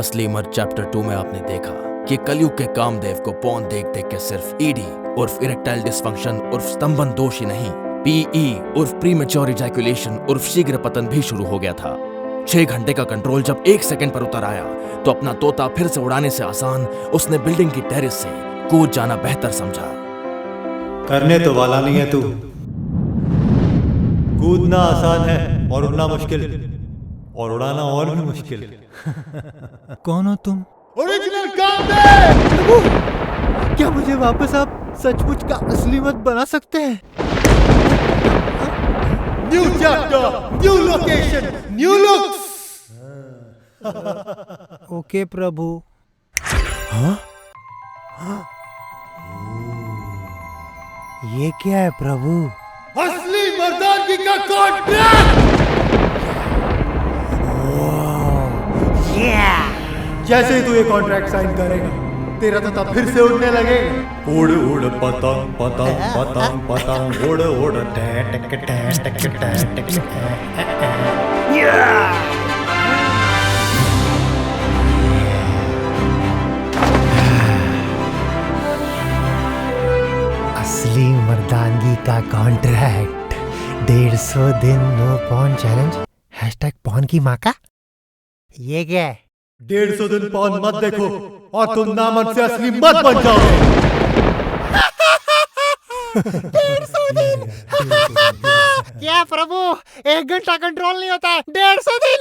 असली मर्द चैप्टर 2 में आपने देखा कि कलयुग के कामदेव को पॉर्न देख देख के सिर्फ ईडी उर्फ इरेक्टाइल डिस्फंक्शन उर्फ स्तंभन दोष ही नहीं, पीई उर्फ प्रीमेच्योर इजैकुलेशन उर्फ शीघ्र पतन भी शुरू हो गया था। 6 घंटे का कंट्रोल जब 1 सेकंड पर उतर आया तो अपना तोता फिर से उड़ाने से आसान उसने बिल्डिंग की टेरेस से कूद जाना बेहतर समझा। करने तो वाला नहीं है तू। कूदना आसान है और उड़ना मुश्किल, और उड़ाना और भी मुश्किल। कौन हो तुम? ओरिजिनल कामदेव! क्या मुझे वापस आप सचमुच का असली मत बना सकते हैं? New chapter, new location, new looks. Okay प्रभु। हाँ? ये क्या है प्रभु? असली मर्दानगी का कॉन्ट्रैक्ट! जैसे ही तू ये कॉन्ट्रैक्ट साइन करेगा तेरा तोता फिर से उड़ने लगेगा। उड़ उड़ पतंग पतंग पतंग पतंग उड़ उड़ टक टक टक टक। असली मर्दानगी का कॉन्ट्रैक्ट। 150 दिन नो पॉर्न चैलेंज। #पॉर्न की माँ का। ये क्या है? 150 दिन पॉर्न मत देखो और तुम नामर्द से असली मत बन जाओगे। 150 दिन। क्या प्रभु 1 घंटा कंट्रोल नहीं होता है? 150 दिन।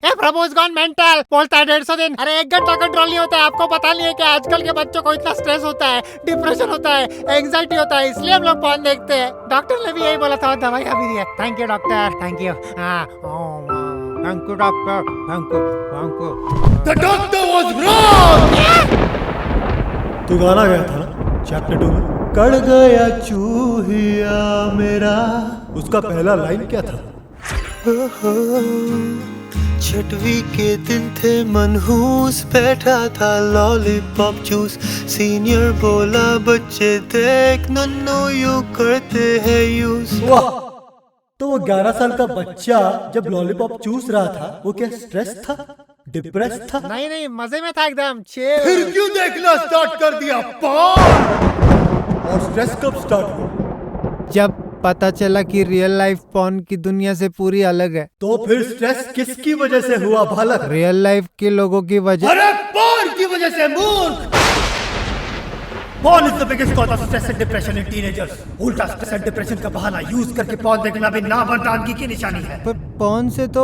ए प्रभु इज गॉन मेंटल। बोलता है 150 दिन। अरे 1 घंटा कंट्रोल नहीं होता है। आपको पता नहीं है कि आजकल के बच्चों को इतना स्ट्रेस होता है, डिप्रेशन होता है, एंजाइटी होता है, इसलिए हम लोग पॉर्न देखते हैं। डॉक्टर ने भी यही बोला था और दवाइयाँ भी दी है। Thank you doctor, thank you. Thank you doctor, thank you, thank you. The doctor was wrong! तू गाना गया था ना चैप्टर 2 में? कड़ गया चूहिया मेरा, उसका पहला लाइन क्या था? छठवीं के दिन थे, मनहूस बैठा था लॉलीपॉप जूस। सीनियर बोला बच्चे देख नन्नू यू करते हैं यूज। वाह! तो वो 11 साल का बच्चा जब लॉलीपॉप चूस रहा था वो क्या स्ट्रेस था, डिप्रेस था? नहीं नहीं, मजे में था एकदम। चिल। फिर क्यों देखना स्टार्ट कर दिया पॉर्न? और स्ट्रेस कब स्टार्ट हुआ? जब पता चला कि रियल लाइफ पॉर्न की दुनिया से पूरी अलग है। तो फिर स्ट्रेस किसकी वजह से हुआ भालक? रियल लाइफ के लोगों की वजह। अरे पॉर्न की वजह से मूर्ख! Porn is the biggest cause of stress and depression in teenagers. उल्टा स्ट्रेस एंड डिप्रेशन का बहाना यूज करके पॉर्न देखना भी नामर्दानगी की निशानी है। पर पॉर्न से तो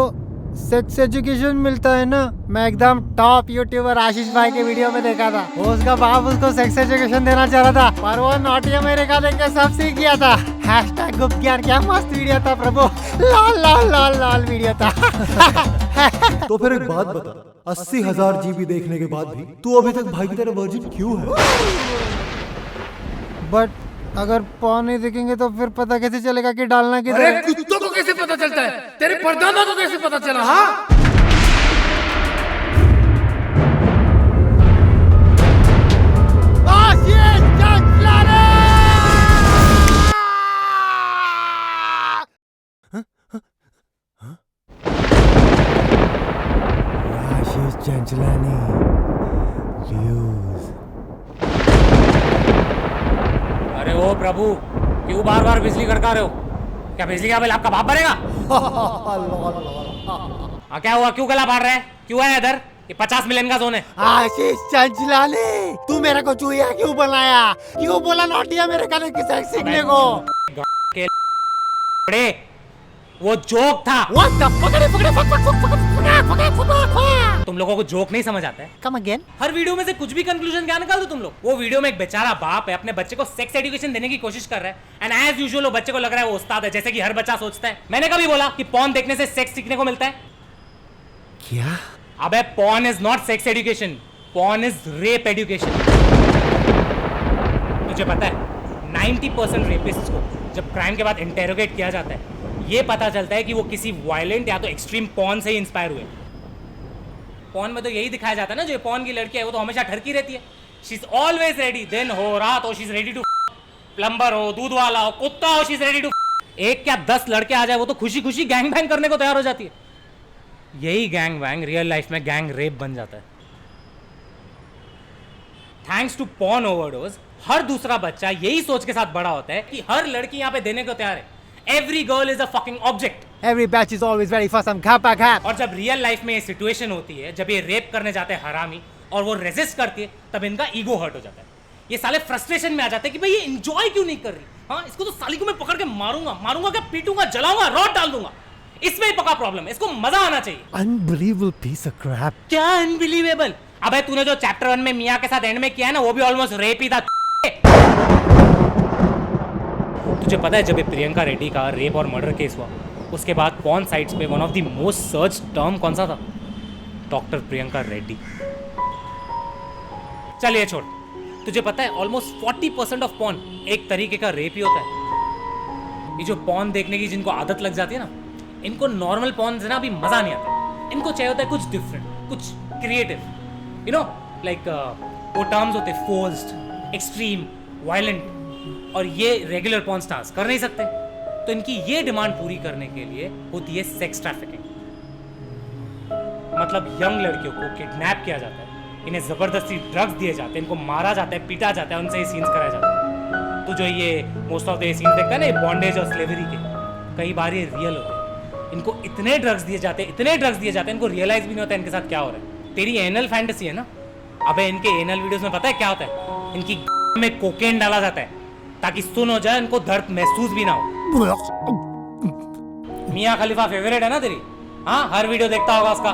सेक्स एजुकेशन मिलता है ना। मैं एकदम टॉप यूट्यूबर आशीष भाई के वीडियो में देखा था, वो उसका बाप उसको सेक्स एजुकेशन देना चाह रहा था, पर वो नॉटी अमेरिका देख के सब सीख गया था। #गुप्त ज्ञान। क्या मस्त वीडियो था प्रभु। लाल लाल लाल लाल वीडियो था। तो फिर एक बात बता, 80,000 GB देखने के बाद भी तू अभी तक भाई की तरह वर्जिन क्यों है? बट अगर पॉर्न नहीं देखेंगे तो फिर पता कैसे चलेगा कि डालना किधर है? कुत्तों को कैसे पता चलता है? तेरे परदादा को कैसे पता चला? हाँ? आशीष चंचलानी व्यूज। अरे ओ प्रभु, क्यों बार बार बिजली खड़का रहे हो? क्या बिजली का बिल आपका बाप भरेगा? क्या हुआ, क्यों गला फाड़ रहे हैं? क्यों है इधर? ये 50 मिलियन का जोन है। आशीष चंचलानी, तू मेरे को चूहिया क्यों बनाया? क्यों बोला नौटिया मेरे कहने की सेक्स सीखने को? वो जोक था। What the fuck? तुम लोगों को जोक नहीं समझ आता है? Come again? हर वीडियो में से कुछ भी कंक्लूजन क्या निकाल दो तुम लोग? वो वीडियो में एक बेचारा बाप है, अपने बच्चे को सेक्स एजुकेशन देने की कोशिश कर रहा है, एंड एज यूजुअल वो बच्चे को लग रहा है वो उस्ताद है, जैसे कि हर बच्चा सोचता है। मैंने कभी बोला कि पॉर्न देखने से सेक्स सीखने को मिलता है? क्या? अबे porn is not sex education, porn is rape education. तुझे पता है 90% रेपिस्ट को जब क्राइम के बाद इंटेरोगेट किया जाता है, ये पता चलता है कि वो किसी वायलेंट या तो एक्सट्रीम पॉर्न से ही इंस्पायर हुए। पॉर्न में तो यही दिखाया जाता है ना, जो पॉर्न की लड़की है वो तो हमेशा ठरकी रहती है। शी इज ऑलवेज रेडी, दिन हो रात हो she is ready to, plumber हो, दूध वाला हो, कुत्ता हो, शी इज रेडी टू। एक क्या 10 लड़के आ जाए वो तो खुशी खुशी गैंग बैंग करने को तैयार हो जाती है। यही गैंग बैंग रियल लाइफ में गैंग रेप बन जाता है। थैंक्स टू पॉर्न ओवरडोज हर दूसरा बच्चा यही सोच के साथ बड़ा होता है कि हर लड़की यहाँ पे देने को तैयार है। Every girl is a fucking object. Every batch is always ready for some घापा घाप। और जब रियल लाइफ में ये सिचुएशन होती है, जब ये रेप करने जाते हैं हरामी और वो रेजिस्ट करती है, तब इनका ईगो हर्ट हो जाता है। ये साले फ्रस्ट्रेशन में आ जाते हैं कि भाई ये एंजॉय क्यों नहीं कर रही। हाँ, इसको तो साली को मैं पकड़ के मारूंगा क्या, पीटूंगा, जलाऊंगा, रॉड डाल दूंगा। इसमें ही पका प्रॉब्लम है, इसको मजा आना चाहिए। Unbelievable piece of crap। क्या अनबिलीवेबल? अबे तूने जो चैप्टर 1 में मिया के साथ एंड में किया है ना, वो भी ऑलमोस्ट रेप ही था। तुझे पता है जब ये प्रियंका रेड्डी का रेप और मर्डर केस हुआ, उसके बाद पॉर्न साइट्स पे one of the most search term कौन सा था? डॉक्टर प्रियंका रेड्डी। चलिए छोड़, तुझे पता है ऑलमोस्ट 40% ऑफ पॉर्न एक तरीके का रेप ही होता है। ये जो पॉर्न देखने की जिनको आदत लग जाती है ना, इनको नॉर्मल पॉर्न से ना अभी मजा नहीं आता। इनको चाहिए होता है कुछ डिफरेंट, कुछ क्रिएटिव, यू नो, लाइक वो टर्म्स होते हैं फोर्स्ड, एक्सट्रीम, वायलेंट, और ये रेगुलर पॉर्न स्टार्स कर नहीं सकते। तो इनकी ये डिमांड पूरी करने के लिए होती है सेक्स ट्रैफिकिंग। मतलब यंग लड़कियों को किडनैप किया जाता है, इन्हें जबरदस्ती ड्रग्स दिए जाते हैं, इनको मारा जाता है, पीटा जाता है, उनसे ये सीन्स कराए जाते हैं। तो जो ये मोस्ट ऑफ द सीन्स देखता है ना बॉन्डेज और स्लेवरी के, कई बार ये रियल होते हैं। इनको इतने ड्रग्स दिए जाते हैं, इनको रियलाइज भी नहीं होता इनके साथ क्या हो रहा है। तेरी एनल फैंटेसी है ना, अबे इनके एनल वीडियोस में पता है क्या होता है? इनकी में कोकेन डाला जाता है ताकि सुन हो जाए, इनको दर्द महसूस भी ना हो। मियां खलीफा फेवरेट है ना तेरी? हाँ, हर वीडियो देखता होगा उसका।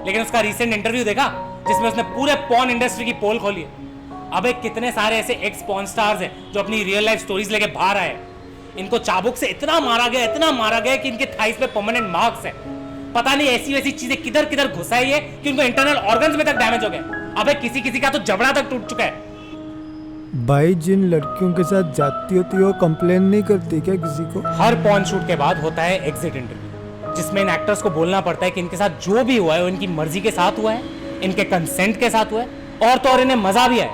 लेकिन उसका रीसेंट इंटरव्यू देखा जिसमें उसने पूरे पॉर्न इंडस्ट्री की पोल खोली है। अबे कितने सारे ऐसे एक्स पॉर्न स्टार्स हैं जो अपनी रियल लाइफ स्टोरीज लेके बाहर आए। इनको चाबुक से इतना मारा गया कि इनके थाइस पे परमानेंट मार्क्स है। पता नहीं ऐसी वैसी चीजें किधर किधर घुसाई है कि उनको इंटरनल ऑर्गन्स में तक डैमेज हो गए। अबे किसी का तो जबड़ा तक टूट चुका है। भाई, जिन लड़कियों के साथ जाती होती है वो कंप्लेन नहीं करती क्या किसी को? हर पॉर्न शूट के बाद होता है एग्जिट इंटरव्यू, जिसमें इन एक्टर्स को बोलना पड़ता है कि इनके साथ जो भी हुआ है वो इनकी मर्जी के साथ हुआ है, इनके कंसेंट के साथ हुआ है, और तो और इन्हें मजा भी आए।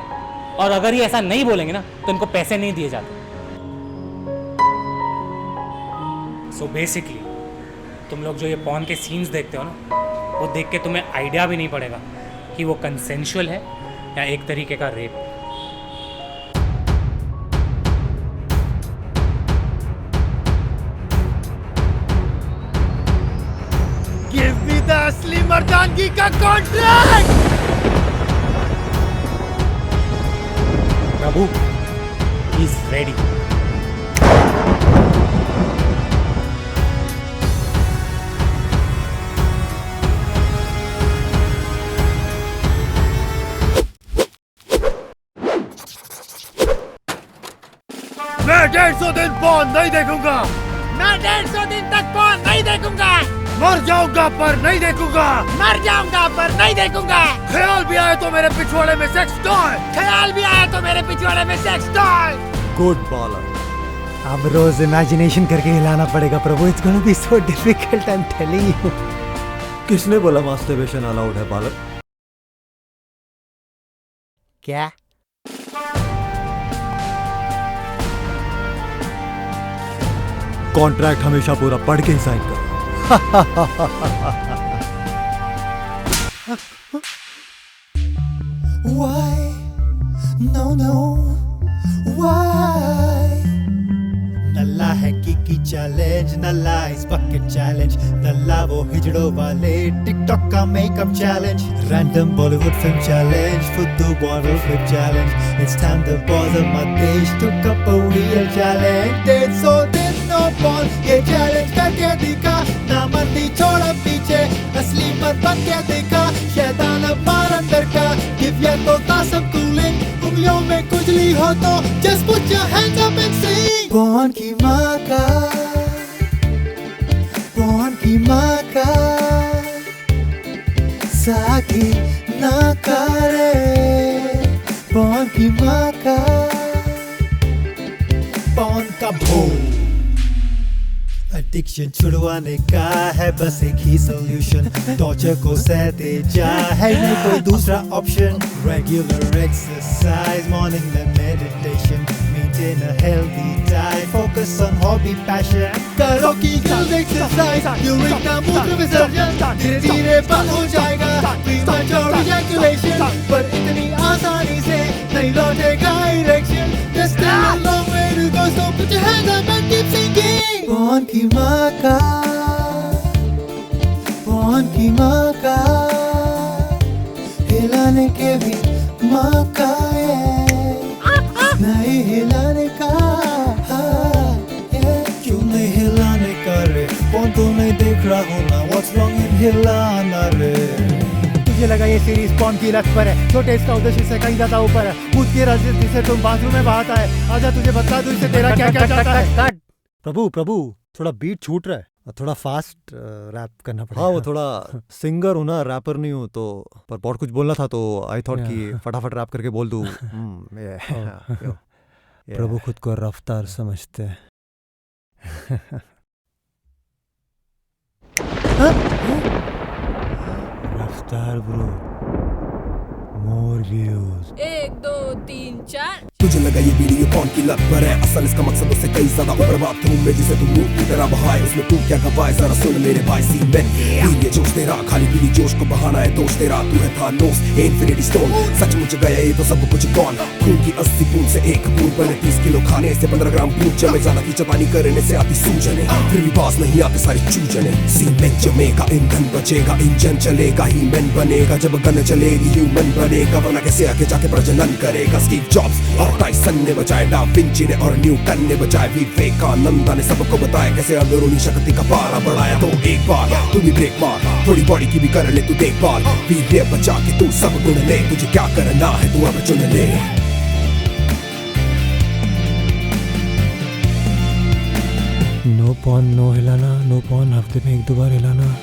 और अगर ये ऐसा नहीं बोलेंगे ना तो इनको पैसे नहीं दिए जाते। सो बेसिकली तुम लोग जो ये पॉर्न के सीन्स देखते हो ना, वो देख के तुम्हें आइडिया भी नहीं पड़ेगा कि वो कंसेंशुअल है या एक तरीके का रेप। Give me the असली मर्दानगी का contract. Prabhu, he is ready. मैं 150 दिन पॉर्न नहीं देखूंगा। मैं 150 दिन तक पॉर्न नहीं देखूंगा। मर जाऊंगा पर नहीं देखूंगा। मर जाऊंगा पर नहीं देखूंगा। ख्याल भी आए तो मेरे पिछवाड़े में सेक्स टॉय। ख्याल भी आया तो मेरे पिछवाड़े में सेक्स टॉय। गुड बालक। अब रोज इमेजिनेशन करके हिलाना पड़ेगा प्रभु। It's gonna be so difficult, I am telling you. किसने बोला मास्टरबेशन अलाउड है बालक? क्या? कॉन्ट्रैक्ट हमेशा पूरा पढ़ के ही साइन करो। Why? No. Why? नल्ला है की चैलेंज, नल्ला इस बकेट चैलेंज, नल्ला वो हिजड़ों वाले टिकटॉक का makeup challenge, random Bollywood film challenge, फुद्दू bottle flip challenge. It's time the boys of my देश took up a real challenge। 150 दिन नो बॉल ये चैलेंज करके दिखा, ना मर्दी छोड़ा पीछे, असली मत बन के देखा, शैतान अब मार अंदर का, दिव्या तो तासम कूलिंग, उंगलियों में खुजली हो तो just put your hands up and sing। Porn की माँ का, पॉर्न की माँ का, साकी ना करे, पॉर्न की माँ का, पॉर्न का भोग। एडिक्शन छुड़वाने का है बस एक ही सोल्यूशन, टॉर्चर को सहते जा, है नहीं कोई दूसरा ऑप्शन। रेगुलर एक्सरसाइज, मॉर्निंग में meditation, maintain a healthy diet, focus on hobby passion, करो की girls exercise, urine का मूत्र विसर्जन धीरे धीरे बंद हो जाएगा, premature ejaculation, पर इतनी आसानी से नहीं लौटेगा erection, there's still a long way to go, so put your hands up and keep singing. पौन की माँ का, पौन की माँ का, हिलाने के भी मौका है, नहीं हिलाने का, क्यों नहीं हिलाने का रे, कौन तो नहीं देख रहा हो ना, what's wrong in हिलाना रे। तुझे लगा ये सीरीज पॉन की लत पर है, छोटे इसका उद्देश्य से कहीं ज्यादा ऊपर है, खुद की राजनीति से तुम बाथरूम में बहाता है, आजा तुझे बता दूं इससे तेरा क्या क्या चाहता है। प्रभु प्रभु थोड़ा बीट छूट रहा है, थोड़ा फास्ट रैप करना पड़ेगा। हाँ वो थोड़ा सिंगर हूँ ना, रैपर नहीं हूँ, तो पर बहुत कुछ बोलना था तो आई थॉट कि फटाफट रैप करके बोल दूँ। प्रभु खुद को रफ्तार समझते हैं। रफ्तार ब्रो, मोर व्यूज। 1 2 3 4। तुझे लगा ये वीडियो कौन की लत पर है, असल इसका मकसद उससे कई ज्यादा ऊपर बाथरूम में जिसे तू मुंह की तरह बहाए, उसमें तू क्या गवाए जरा सुन मेरे भाई सीमेंट। ये जोश तेरा खाली पीली जोश को बहाना है दोस्त तेरा, तू है थानोस इन्फिनिटी स्टोन, सचमुच गया ये तो सब कुछ गॉन। खून की 80 बूंद से 1 बूंद बने 30 किलो खाने से 15 ग्राम बूंद जमे, ज्यादा की चपानी करने से आती सूजने, फिर भी बास नहीं आते सारी चूजने। सीमेंट जमेगा ईंधन बचेगा, इंजन चलेगा ही मैन बनेगा, जब गन चलेगी ह्यूमन बनेगा, वरना कैसे आगे जाके प्रजनन करेगा। स्टीव जॉब्स और टाइसन ने बचाए, डा विंची ने और न्यूटन ने बचाए, विवेकानंद ने सबको बताया कैसे अंदरूनी शक्ति का पारा बढ़ाया। तो एक बार तू भी ब्रेक मार, थोड़ी बॉडी की भी कर ले तू देखभाल, वीर्य बचा के तू सब गुण ले, तुझे क्या करना है तू अब चुन ले। नो पॉन नो हिलाना, नो पॉन हफ्ते में 1-2 बार हिलाना।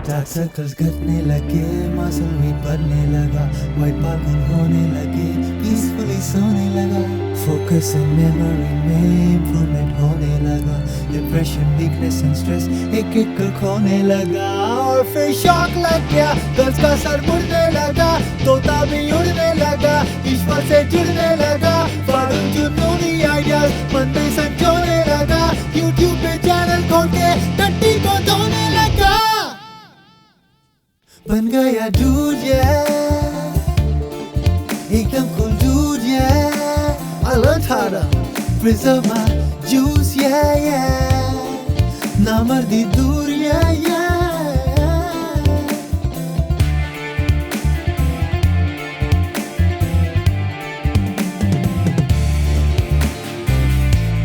डार्क सर्कल्स घटने लगे, मसल वेट बढ़ने लगा, वाइट बाल्कन होने लगे, पीसफुली सोने लगा, फोकस एंड मेमोरी में इम्प्रूवमेंट होने लगा, डिप्रेशन वीकनेस एंड स्ट्रेस एक एक कर खोने लगा, और फिर शॉक लग गया, गर्ल्स का सर मुड़ने लगा, तोता भी उड़ने लगा, ईश्वर से जुड़ने लगा, फाड़ू जुनूनी आइडियाज मन में संजोने लगा, यूट्यूब पे चैनल खोल के टट्टी को धोने लगा, बन गया dude yeah, एकदम cool dude yeah, I learned how to preserve my juice yeah yeah, ना मर्दी दूर yeah yeah,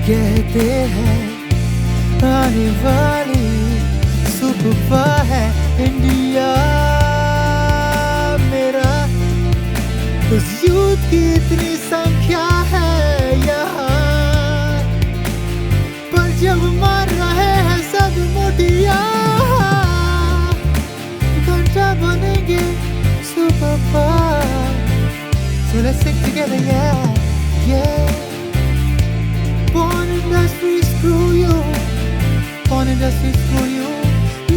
कहते हैं आने वाली सुपर है इंडिया मेरा, उस यूथ की इतनी संख्या है यहाँ, पर जब मर रहे हैं सब मोटिया, घंटा बनेंगे super power, so let's sing together yeah yeah, porn industry screw you, porn industry screw you,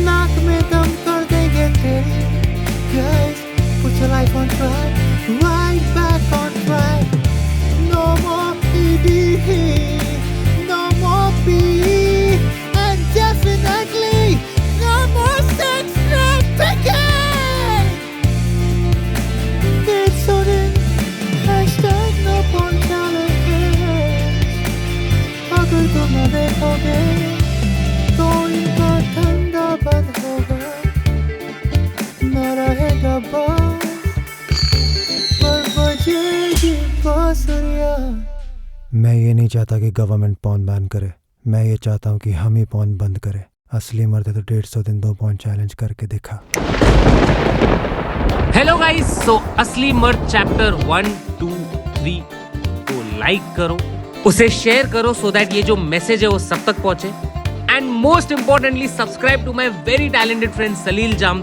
नाक में दम कर देंगे तेरी, guys put your life on track, right back on track, no more ED, no more PE, and definitely no more sex trafficking. It's on in hashtag no porn challenge, अगर तुम न देखोगे तो इनका धंधा बंद होगा, न रहेगा बस, पर बजेगी बांसुरियां। मैं ये नहीं चाहता कि गवर्नमेंट पॉन बैन करे, मैं ये चाहता हूँ कि हम ही पॉन बंद करें। असली मर्द तो 150 दिन 2 पॉन चैलेंज करके दिखा। हेलो गाइस, सो असली मर्द चैप्टर 1 2 3 को लाइक करो, उसे शेयर करो सो दैट ये जो मैसेज है वो सब तक पहुंचे, and most importantly subscribe to my very talented friend Salil Jamdar.